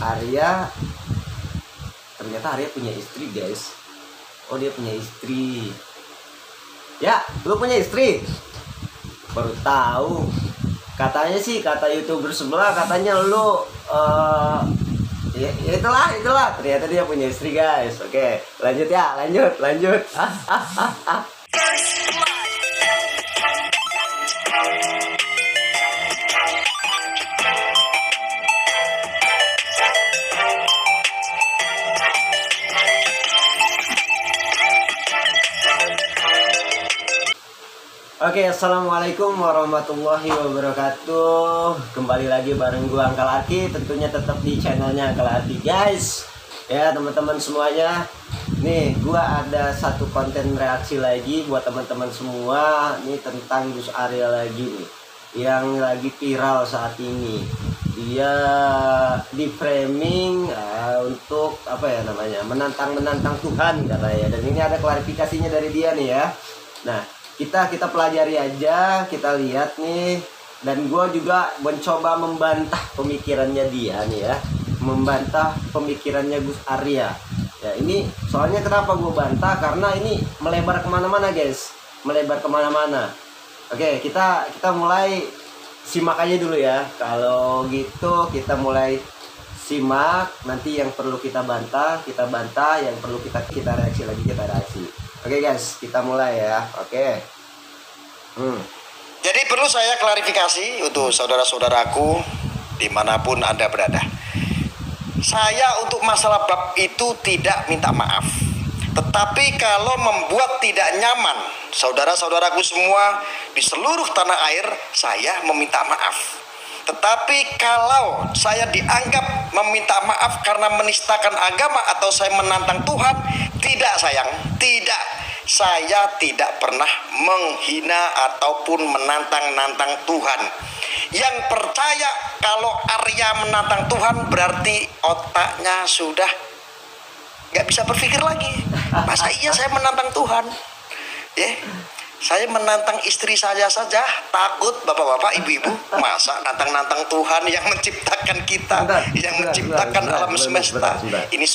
Arya, ternyata Arya punya istri, guys. Oh, dia punya istri. Ya, lu punya istri? Baru tahu. Katanya sih, kata YouTuber sebelah, katanya lu ya itulah. Ternyata dia punya istri, guys. Oke, lanjut ya, lanjut. Oke, assalamualaikum warahmatullahi wabarakatuh. Kembali lagi bareng gua Uncle Arki, tentunya tetap di channelnya Uncle Arki, guys. Ya teman-teman semuanya, nih gua ada satu konten reaksi lagi buat teman-teman semua. Ini tentang Gus Arya lagi nih, yang lagi viral saat ini. Dia di framing untuk apa ya namanya, menantang Tuhan katanya. Dan ini ada klarifikasinya dari dia nih ya. Nah, kita pelajari aja, kita lihat nih. Dan gue juga mencoba membantah pemikirannya dia nih ya, membantah pemikirannya Gus Arya ya. Ini soalnya kenapa gue bantah, karena ini melebar kemana-mana, guys, melebar kemana-mana. Oke, kita mulai simak aja dulu ya. Kalau gitu kita mulai simak. Nanti yang perlu kita bantah, yang perlu kita reaksi lagi, kita reaksi. Oke guys, kita mulai ya. Oke. Jadi perlu saya klarifikasi untuk saudara-saudaraku dimanapun Anda berada. Saya untuk masalah bab itu tidak minta maaf. Tetapi kalau membuat tidak nyaman saudara-saudaraku semua di seluruh tanah air, saya meminta maaf. Tetapi kalau saya dianggap meminta maaf karena menistakan agama atau saya menantang Tuhan, tidak sayang, tidak. Saya tidak pernah menghina ataupun menantang Tuhan. Yang percaya kalau Arya menantang Tuhan berarti otaknya sudah nggak bisa berpikir lagi. Masa iya saya menantang Tuhan? Ya, saya menantang istri saya saja takut, bapak-bapak, ibu-ibu. Masa nantang Tuhan yang menciptakan kita, yang menciptakan alam semesta. Ini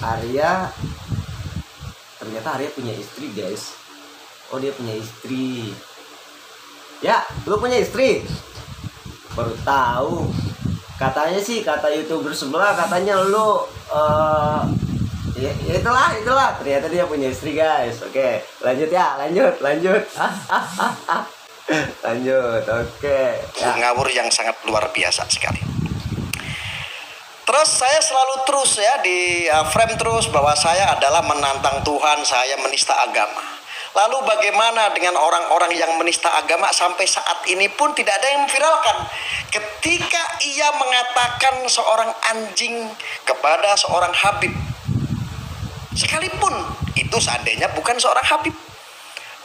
Arya, ternyata Arya punya istri, guys. Oh, dia punya istri. Ya, lu punya istri? Baru tahu. Katanya sih, kata YouTuber sebelah, katanya lu ya itulah. Ternyata dia punya istri, guys. Oke, lanjut ya, lanjut. Lanjut, oke. Ya. Ngawur yang sangat luar biasa sekali. Terus saya selalu terus ya di frame terus bahwa saya adalah menantang Tuhan, saya menista agama. Lalu bagaimana dengan orang-orang yang menista agama sampai saat ini pun tidak ada yang memviralkan. Ketika ia mengatakan seorang anjing kepada seorang Habib, sekalipun itu seandainya bukan seorang Habib,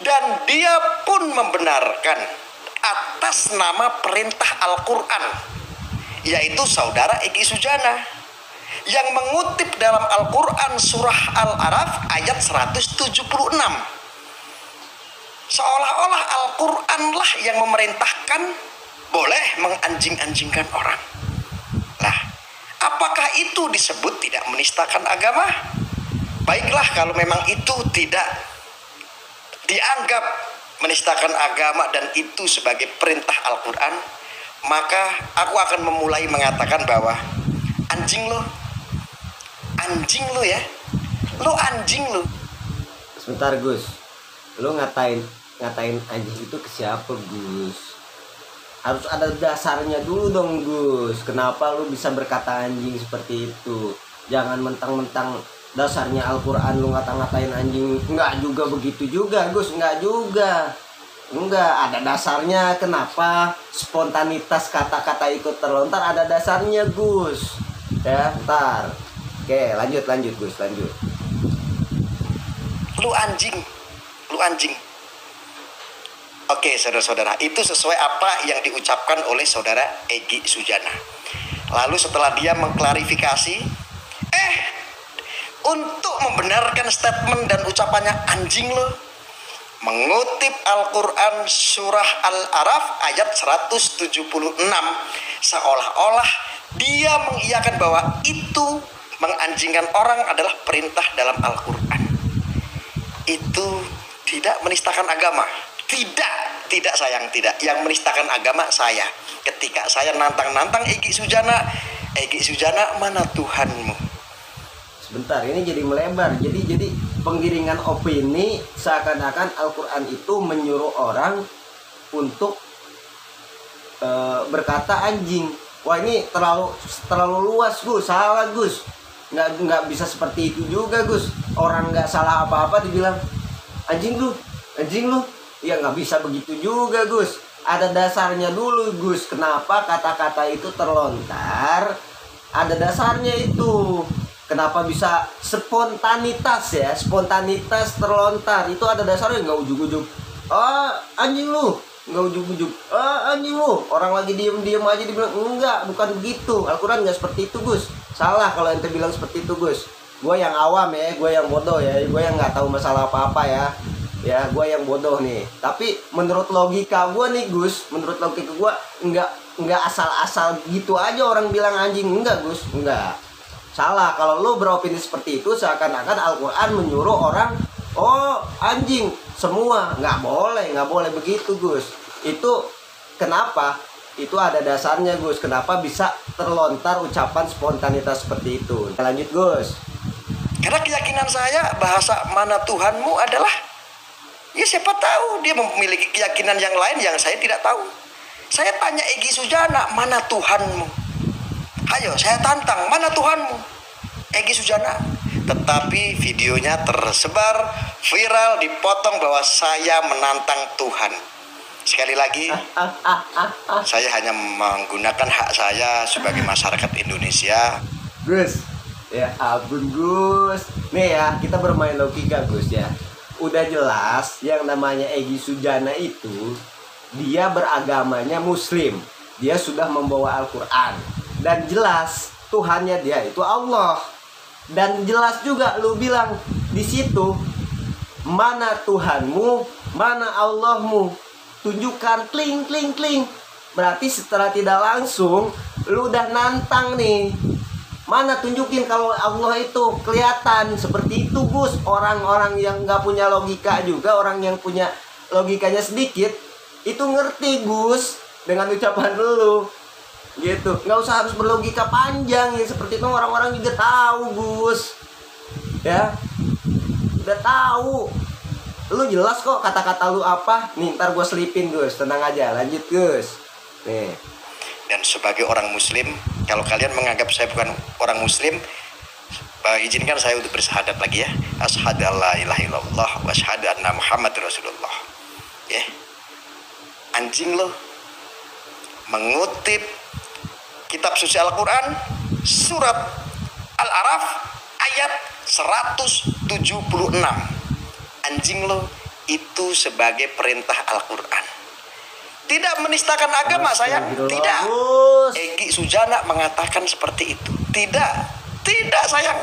dan dia pun membenarkan atas nama perintah Al-Quran, yaitu saudara Egy Sujana yang mengutip dalam Al-Quran surah Al-Araf ayat 176. Seolah-olah Al-Quran lah yang memerintahkan boleh menganjing-anjingkan orang. Lah, apakah itu disebut tidak menistakan agama? Baiklah, kalau memang itu tidak dianggap menistakan agama dan itu sebagai perintah Al-Quran, maka aku akan memulai mengatakan bahwa anjing lo ya, lo anjing lo. Sebentar, Gus. Lu ngatain anjing itu ke siapa, Gus? Harus ada dasarnya dulu dong, Gus. Kenapa lu bisa berkata anjing seperti itu? Jangan mentang-mentang dasarnya Al-Quran lu ngata-ngatain anjing. Enggak juga begitu juga, Gus. Enggak juga. Enggak, ada dasarnya. Kenapa spontanitas kata-kata ikut terlontar? Ada dasarnya, Gus. Ya, ntar. Oke, lanjut Gus, lanjut. Lu anjing. Oke, saudara-saudara, itu sesuai apa yang diucapkan oleh saudara Egy Sujana. Lalu setelah dia mengklarifikasi, untuk membenarkan statement dan ucapannya anjing lo, mengutip Al-Quran surah Al-Araf ayat 176, seolah-olah dia mengiyakan bahwa itu menganjingkan orang adalah perintah dalam Al-Quran. Itu tidak menistakan agama. Tidak sayang, tidak. Yang menistakan agama saya. Ketika saya nantang-nantang Egy Sujana, mana Tuhanmu? Sebentar, ini jadi melebar. Jadi penggiringan opini seakan-akan Al-Quran itu menyuruh orang untuk berkata anjing. Wah, ini terlalu luas, Gus. Salah, Gus. Nggak bisa seperti itu juga, Gus. Orang nggak salah apa-apa dibilang anjing lu. Ya nggak bisa begitu juga, Gus. Ada dasarnya dulu, Gus. Kenapa kata-kata itu terlontar? Ada dasarnya itu. Kenapa bisa spontanitas ya? Spontanitas terlontar. Itu ada dasarnya, nggak ujug-ujug. Anjing lu. Nggak ujug-ujug. Anjing lu. Orang lagi diem-diem aja dibilang, enggak, bukan begitu. Al-Quran nggak seperti itu, Gus. Salah kalau ente bilang seperti itu, Gus. Gue yang awam ya, gue yang bodoh ya. Gue yang nggak tahu masalah apa-apa ya. Ya, gue yang bodoh nih. Tapi menurut logika gue nih, Gus, menurut logika gue enggak asal-asal gitu aja orang bilang anjing. Enggak, Gus, enggak. Salah kalau lu beropini seperti itu, seakan-akan Al-Quran menyuruh orang anjing semua. Nggak boleh begitu, Gus. Itu kenapa? Itu ada dasarnya, Gus. Kenapa bisa terlontar ucapan spontanitas seperti itu? Lanjut, Gus. Karena keyakinan saya bahasa mana Tuhanmu adalah, ya siapa tahu dia memiliki keyakinan yang lain yang saya tidak tahu. Saya tanya Egy Sujana, mana Tuhanmu? Ayo saya tantang, mana Tuhanmu? Egy Sujana. Tetapi videonya tersebar, viral, dipotong bahwa saya menantang Tuhan. Sekali lagi, saya hanya menggunakan hak saya sebagai masyarakat Indonesia. Gus, ya ampun, Gus. Nih ya, kita bermain logika, Gus ya. Udah jelas yang namanya Egy Sujana itu dia beragamanya Muslim. Dia sudah membawa Al-Quran. Dan jelas Tuhannya dia itu Allah. Dan jelas juga lu bilang di situ, mana Tuhanmu, mana Allahmu, tunjukkan, kling. Berarti setelah tidak langsung lu udah nantang nih. Mana tunjukin kalau Allah itu kelihatan seperti itu, Gus. Orang-orang yang nggak punya logika juga, orang yang punya logikanya sedikit, itu ngerti, Gus, dengan ucapan lu. Gitu, nggak usah harus berlogika panjang ya, seperti itu orang-orang juga tahu, Gus. Ya, udah tahu. Lu jelas kok kata-kata lu apa. Nih, ntar gue selipin, Gus. Tenang aja, lanjut, Gus. Nih. Dan sebagai orang Muslim, kalau kalian menganggap saya bukan orang Muslim, izinkan saya untuk bersyahadat lagi ya. Asyhadu alla ilaha illallah wa asyhadu anna Muhammad Rasulullah. Ya, anjing lo mengutip kitab suci Al-Quran surat Al-Araf ayat 176. Anjing lo itu sebagai perintah Al-Quran, tidak menistakan agama saya. Tidak. Egy Sujana mengatakan seperti itu. Tidak sayang.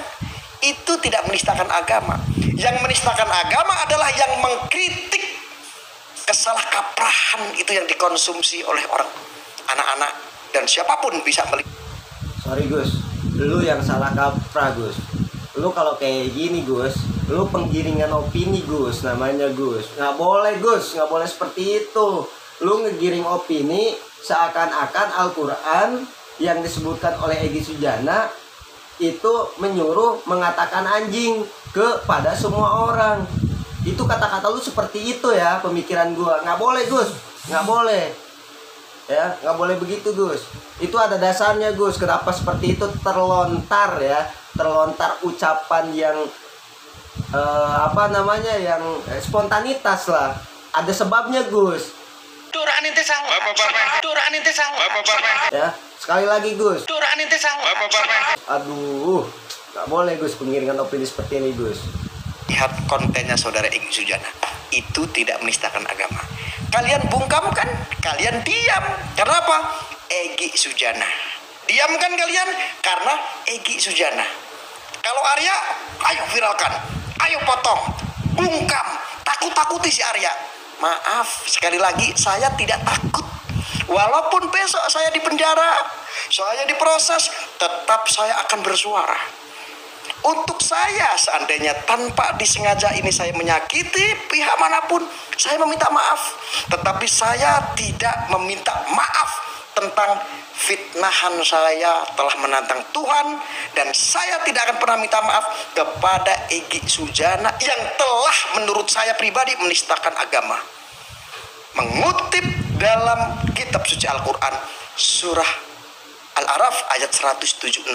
Itu tidak menistakan agama. Yang menistakan agama adalah yang mengkritik kesalahkaprahan itu yang dikonsumsi oleh orang, anak-anak, dan siapapun bisa melihat. Sorry, Gus, lu yang salah kaprah, Gus. Lu kalau kayak gini, Gus, lu penggiringan opini, Gus, namanya, Gus. Nggak boleh, Gus, nggak boleh seperti itu. Lu ngegiring opini seakan-akan Al-Quran yang disebutkan oleh Egy Sujana itu menyuruh mengatakan anjing kepada semua orang. Itu kata-kata lu seperti itu ya, pemikiran gua. Nggak boleh, Gus, nggak boleh. Ya, nggak boleh begitu, Gus. Itu ada dasarnya, Gus. Kenapa seperti itu terlontar ya, terlontar ucapan yang yang spontanitas lah. Ada sebabnya, Gus. Ya, sekali lagi, Gus. Aduh, nggak boleh, Gus, pengiringan opini seperti ini, Gus. Lihat kontennya saudara Egy Sujana, itu tidak menistakan agama. Kalian bungkam kan? Kalian diam. Karena apa? Egy Sujana. Diam kan kalian? Karena Egy Sujana. Kalau Arya, ayo viralkan, ayo potong, bungkam, takut-takuti si Arya. Maaf, sekali lagi, saya tidak takut. Walaupun besok saya di penjara, saya diproses, tetap saya akan bersuara. Untuk saya, seandainya tanpa disengaja ini saya menyakiti pihak manapun, saya meminta maaf. Tetapi saya tidak meminta maaf tentang fitnahan saya telah menantang Tuhan. Dan saya tidak akan pernah minta maaf kepada Egy Sujana yang telah menurut saya pribadi menistakan agama. Mengutip dalam kitab suci Al-Quran, surah Al-Araf ayat 176,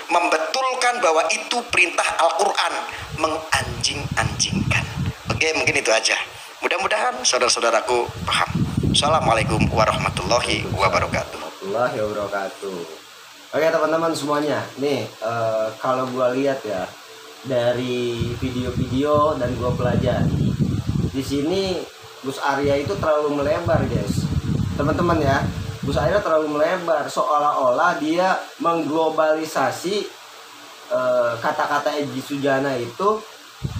membetulkan bahwa itu perintah Al-Quran, menganjing-anjingkan. Oke, mungkin itu aja. Mudah-mudahan saudara-saudaraku paham. Assalamualaikum warahmatullahi wabarakatuh. Warahmatullahi wabarakatuh. Oke teman-teman semuanya, nih kalau gua lihat ya dari video-video dan gua pelajari, di sini Gus Arya itu terlalu melebar, guys. Teman-teman ya, Gus Arya terlalu melebar, seolah-olah dia mengglobalisasi kata-kata Egy Sujana itu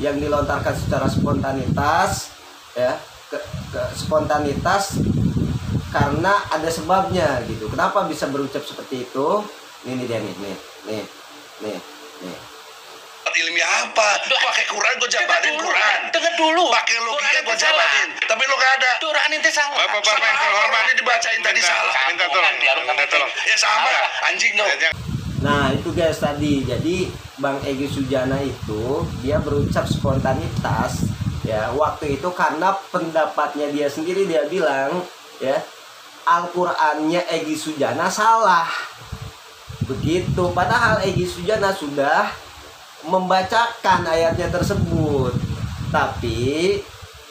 yang dilontarkan secara spontanitas, ya, spontanitas karena ada sebabnya gitu. Kenapa bisa berucap seperti itu? Nih dia nih. Ilmiah apa? Pakai Quran gue jabarin Quran. Dengar dulu. Pakai logika gue jabarin. Tapi lu gak ada. Quran itu salah. Bapak yang terhormat dibacain tadi salah. Minta tolong. Ya sama. Anjing dong. Nah itu guys tadi, jadi Bang Egy Sujana itu dia berucap spontanitas ya waktu itu karena pendapatnya dia sendiri. Dia bilang ya Al-Qur'annya Egy Sujana salah begitu, padahal Egy Sujana sudah membacakan ayatnya tersebut, tapi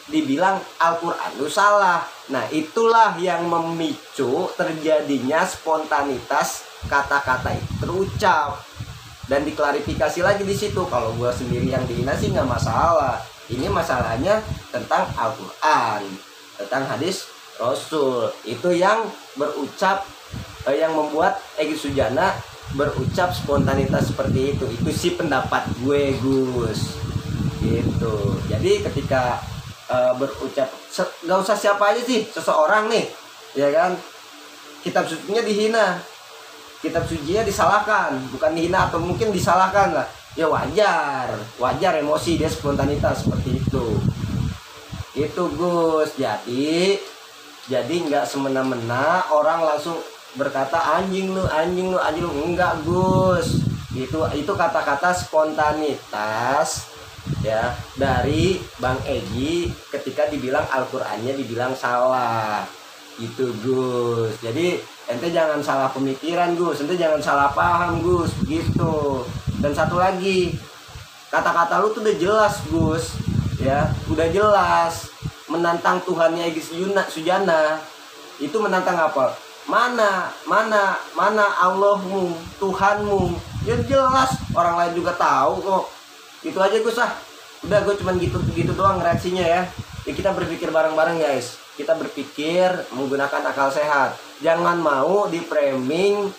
dibilang Al-Qur'an itu salah. Nah itulah yang memicu terjadinya spontanitas kata-kata itu terucap dan diklarifikasi lagi di situ. Kalau gua sendiri yang dihina sih nggak masalah. Ini masalahnya tentang Al-Qur'an, tentang hadis Rasul. Itu yang berucap, yang membuat Egy Sujana berucap spontanitas seperti itu. Itu sih pendapat gue, Gus. Gitu. Jadi ketika berucap, nggak usah siapa aja sih, seseorang nih, ya kan, kitab sucinya dihina, kitab sucinya disalahkan, bukan dihina atau mungkin disalahkan lah, ya wajar emosi dia spontanitas seperti itu Gus. Jadi nggak semena-mena orang langsung berkata anjing lu, enggak Gus. Itu kata-kata spontanitas ya dari Bang Egy ketika dibilang Al-Qur'annya dibilang salah. Itu Gus. Jadi ente jangan salah pemikiran Gus, ente jangan salah paham Gus, begitu. Dan satu lagi, kata-kata lu tuh udah jelas Gus, ya, udah jelas menantang Tuhannya Egy Sujana. Itu menantang apa? Mana Allahmu, Tuhanmu. Ya jelas, orang lain juga tahu kok. Itu aja Gus ah. Udah gue cuman gitu doang reaksinya ya. Ya kita berpikir bareng-bareng guys. Kita berpikir menggunakan akal sehat. Jangan mau di framing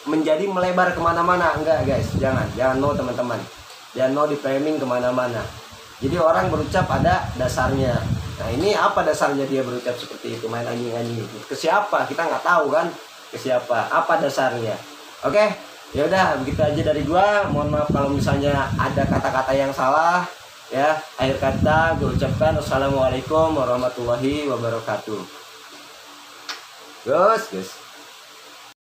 menjadi melebar kemana-mana. Enggak guys, jangan mau teman-teman. Jangan mau di framing kemana-mana. Jadi orang berucap ada dasarnya. Nah ini apa dasarnya dia berucap seperti itu, main anjing-anjing itu? Ke siapa? Kita nggak tahu kan? Ke siapa? Apa dasarnya? Oke, ya udah begitu aja dari gua. Mohon maaf kalau misalnya ada kata-kata yang salah. Ya, akhir kata gue ucapkan wassalamualaikum warahmatullahi wabarakatuh. Gus.